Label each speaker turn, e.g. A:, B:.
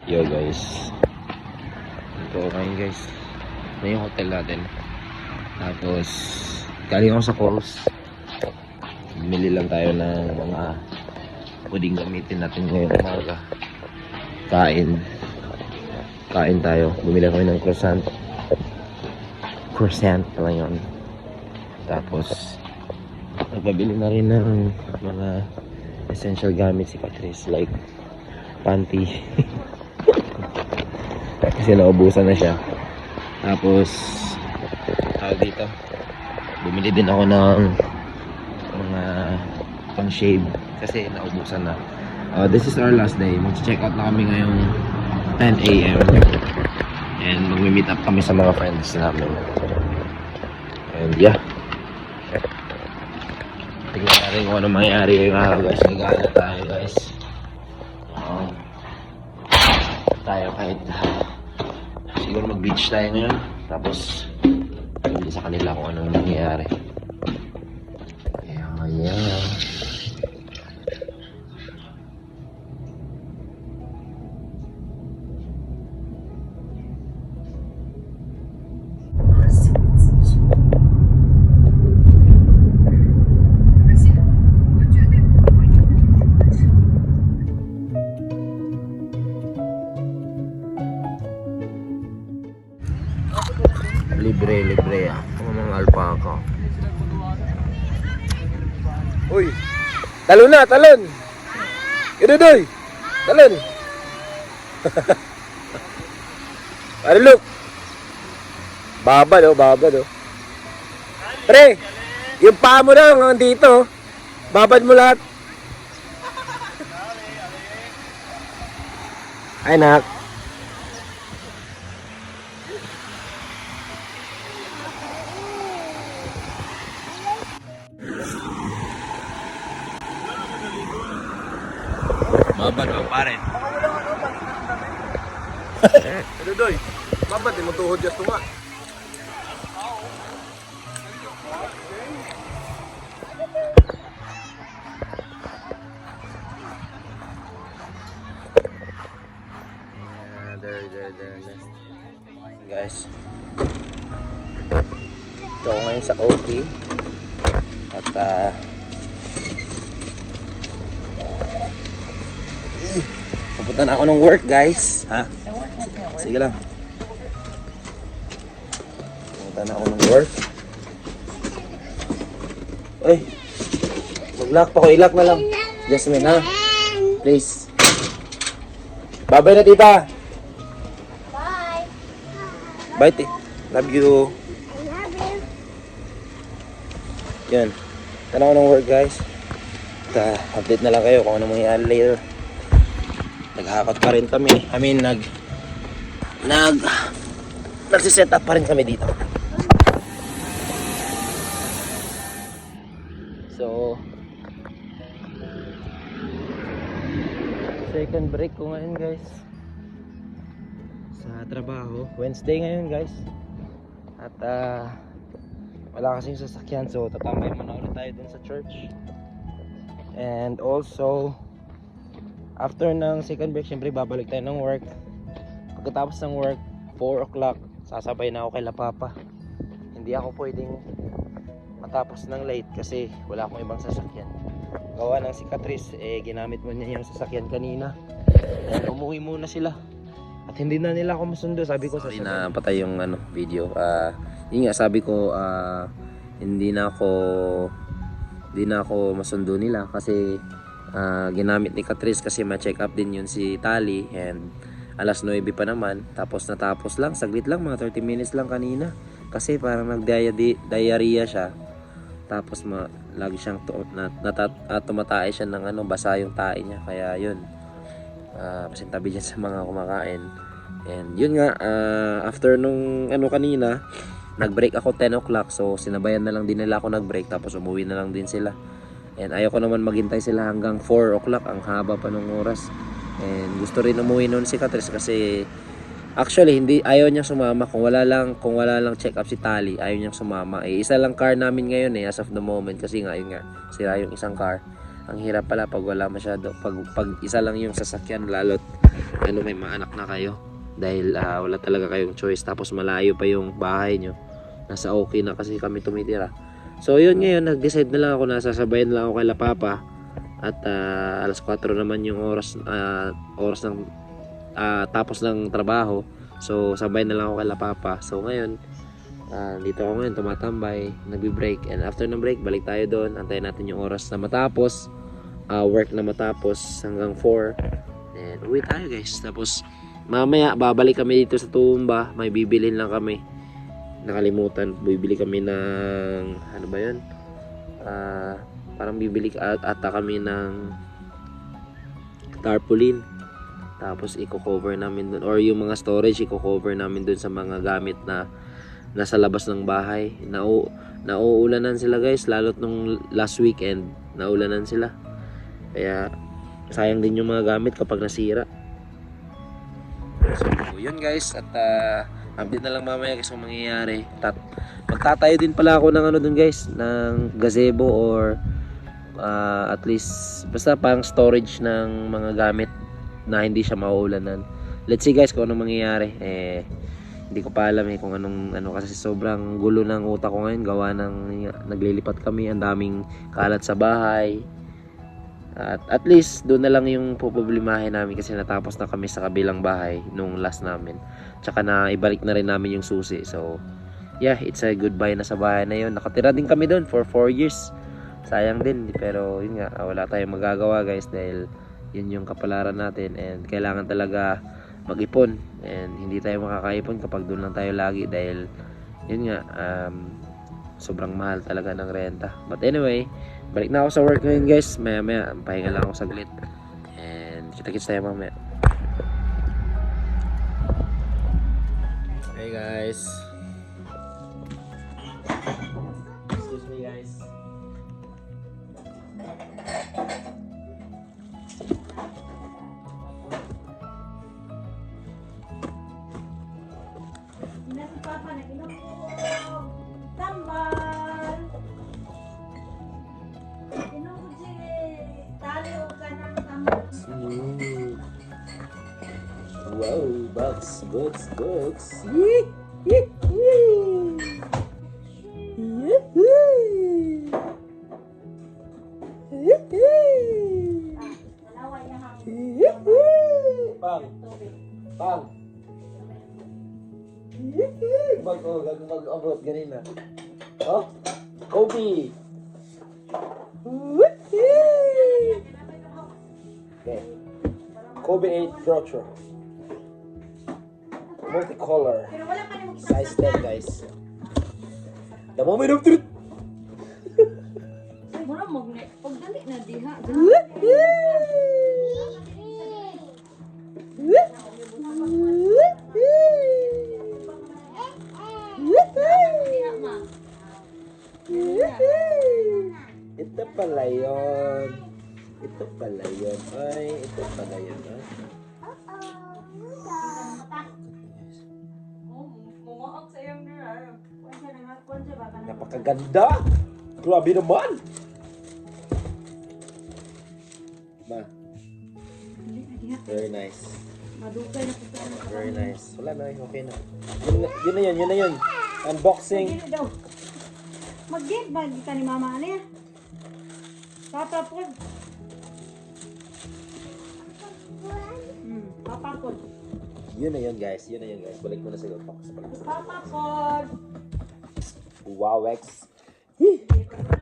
A: Yo guys, ito ngayon guys, na yung hotel natin. Tapos galing ako sa Coles, bumili lang tayo ng mga pwedeng gamitin natin ngayong umaga. Kain tayo, bumili kami ng croissant pala yun. Tapos nagpabili na rin ng mga essential gamit si Patrice, like panty kasi naubusan na siya. Tapos dito bumili din ako ng mga pang shave kasi naubusan na. This is our last day, mag-check out na kami ngayong 10 AM and mag-meet up kami sa mga friends namin. And yeah, tingnan natin kung ano mangyayari ngayong araw guys. Nag-aala tayo guys, tayo kahit siguro mag-beach tayo ngayon. Tapos hindi sa kanila kung ano nangyayari. Yeah. Libre mga alpaca. Uy, talon. Idudoy, talon. Ano look? Babad oh. Pre, yung paa mo na hanggang dito. Babad mo lahat. Ay nak. Babad mo pare. Dodoy, babad mo tuhod just tuma. There. Guys, ito ngayon sa OT at pupunta na ako ng work guys. Sige lang, pupunta na ako ng work. Uy, mag-lock pa ko, i-lock na lang Jasmine ha, please. Bye na tita. Bye, love you.
B: Love you.
A: Yan, tanaw ng work guys. Update na lang kayo kung ano mangyayari later. Naghakot pa rin kami. I mean, nagsiset up pa rin kami dito. So, second break ko ngayon guys sa trabaho. Wednesday ngayon guys. At wala kasing sasakyan, so tatambay muna ulit tayo dun sa church. And also after ng second break, syempre babalik tayo ng work. Pagkatapos ng work 4 o'clock, sasabay na ako kay La Papa. Hindi ako pwedeng matapos ng late kasi wala akong ibang sasakyan. Gawa ng si Catrice, ginamit mo niya yung sasakyan kanina. And umuwi muna sila. At hindi na nila ako masundo. Sabi ko, sorry na patay yung video. Yun nga, sabi ko hindi na ako masundo nila kasi ginamit ni Catrice kasi ma-check up din yun si Tali. And alas 9 pa naman. Tapos natapos lang, saglit lang, mga 30 minutes lang kanina. Kasi parang nag-diarrhea siya. Tapos lagi siyang tumatay siya ng basa yung tae niya. Kaya yun, pasintabi dyan sa mga kumakain. And yun nga, after nung kanina, nag-break ako 10 o'clock. So sinabayan na lang din nila ako nag-break. Tapos umuwi na lang din sila. And ayaw ko naman maghintay sila hanggang 4 o'clock. Ang haba pa nung oras. And gusto rin umuwi noon si Catrice kasi actually ayaw niya sumama kung wala lang check up si Tali. Ayaw niya sumama. Isa lang car namin ngayon as of the moment kasi nga yun nga, sira yung isang car. Ang hirap pala pag wala masyado, pag isa lang yung sasakyan, lalo't ano, may mga anak na kayo. Dahil wala talaga kayong choice. Tapos malayo pa yung bahay nyo. Nasa okay na kasi kami tumitira. So yun, ngayon nag-decide na lang ako na sasabayan lang ako kay La Papa. At alas 4 naman yung oras ng tapos ng trabaho. So sabay na lang ako kay La Papa. So ngayon dito ako ngayon tumatambay, nagbi-break, and after ng break balik tayo doon. Antayin natin yung oras na matapos, work na matapos hanggang 4, and uwi tayo guys. Tapos mamaya babalik kami dito sa Tumba. May bibilhin lang kami, nakalimutan. Bibili kami ng ano ba yun, parang bibili ata kami ng tarpaulin. Tapos i-cover namin dun, or yung mga storage i-cover namin dun sa mga gamit na nasa labas ng bahay. Nauulanan sila guys, lalo't nung last weekend naulanan sila, kaya sayang din yung mga gamit kapag nasira. So yun guys, at update na lang mamaya guys kung mangyayari. Magtatayo din pala ako ng ano dun guys, ng gazebo, or at least basta pang storage ng mga gamit na hindi siya mauulanan. Let's see guys kung anong mangyayari. Hindi ko pa alam kung anong kasi sobrang gulo ng utak ko ngayon, gawa ng naglilipat kami, ang daming kalat sa bahay. At least doon na lang yung poproblemahin namin kasi natapos na kami sa kabilang bahay nung last namin. Tsaka na ibalik na rin namin yung susi. So yeah, it's a goodbye na sa bahay na yun. Nakatira din kami doon for 4 years. Sayang din, pero yun nga, wala tayong magagawa guys, dahil yun yung kapalaran natin, and kailangan talaga mag-ipon, and hindi tayo makakaipon kapag doon lang tayo lagi, dahil yun nga, sobrang mahal talaga ng renta. But anyway, balik na ako sa work ngayon guys. Maya pahinga lang ako saglit, and kita-kits tayo mamaya. Hey guys, excuse me guys.
B: Papa, nag-inom ko. Tambal. Inom ko si tali o ka ng tambal.
A: Wow, box.
B: Dalaway niya ha.
A: Bang. Mag-abot ganina. Oh, Kobe. Okay. Kobe 8 Brochure. Multicolor.
B: Pero wala pa rin
A: Size 10 guys. The moment of truth.
B: mura magne. Pag dali na diha.
A: Ito pala yun. Ay, ito pala yun. Ha? Napakaganda. Grabe naman. Ma. Very nice.
B: Madugay na kita.
A: Very nice. Wala na, okay na. Yun na yun. Unboxing.
B: Mag-get ba kita ni mama niya? Papa po. Papa po.
A: Yun na yun guys. Balik mo na sa
B: Papa po.
A: Wow, X.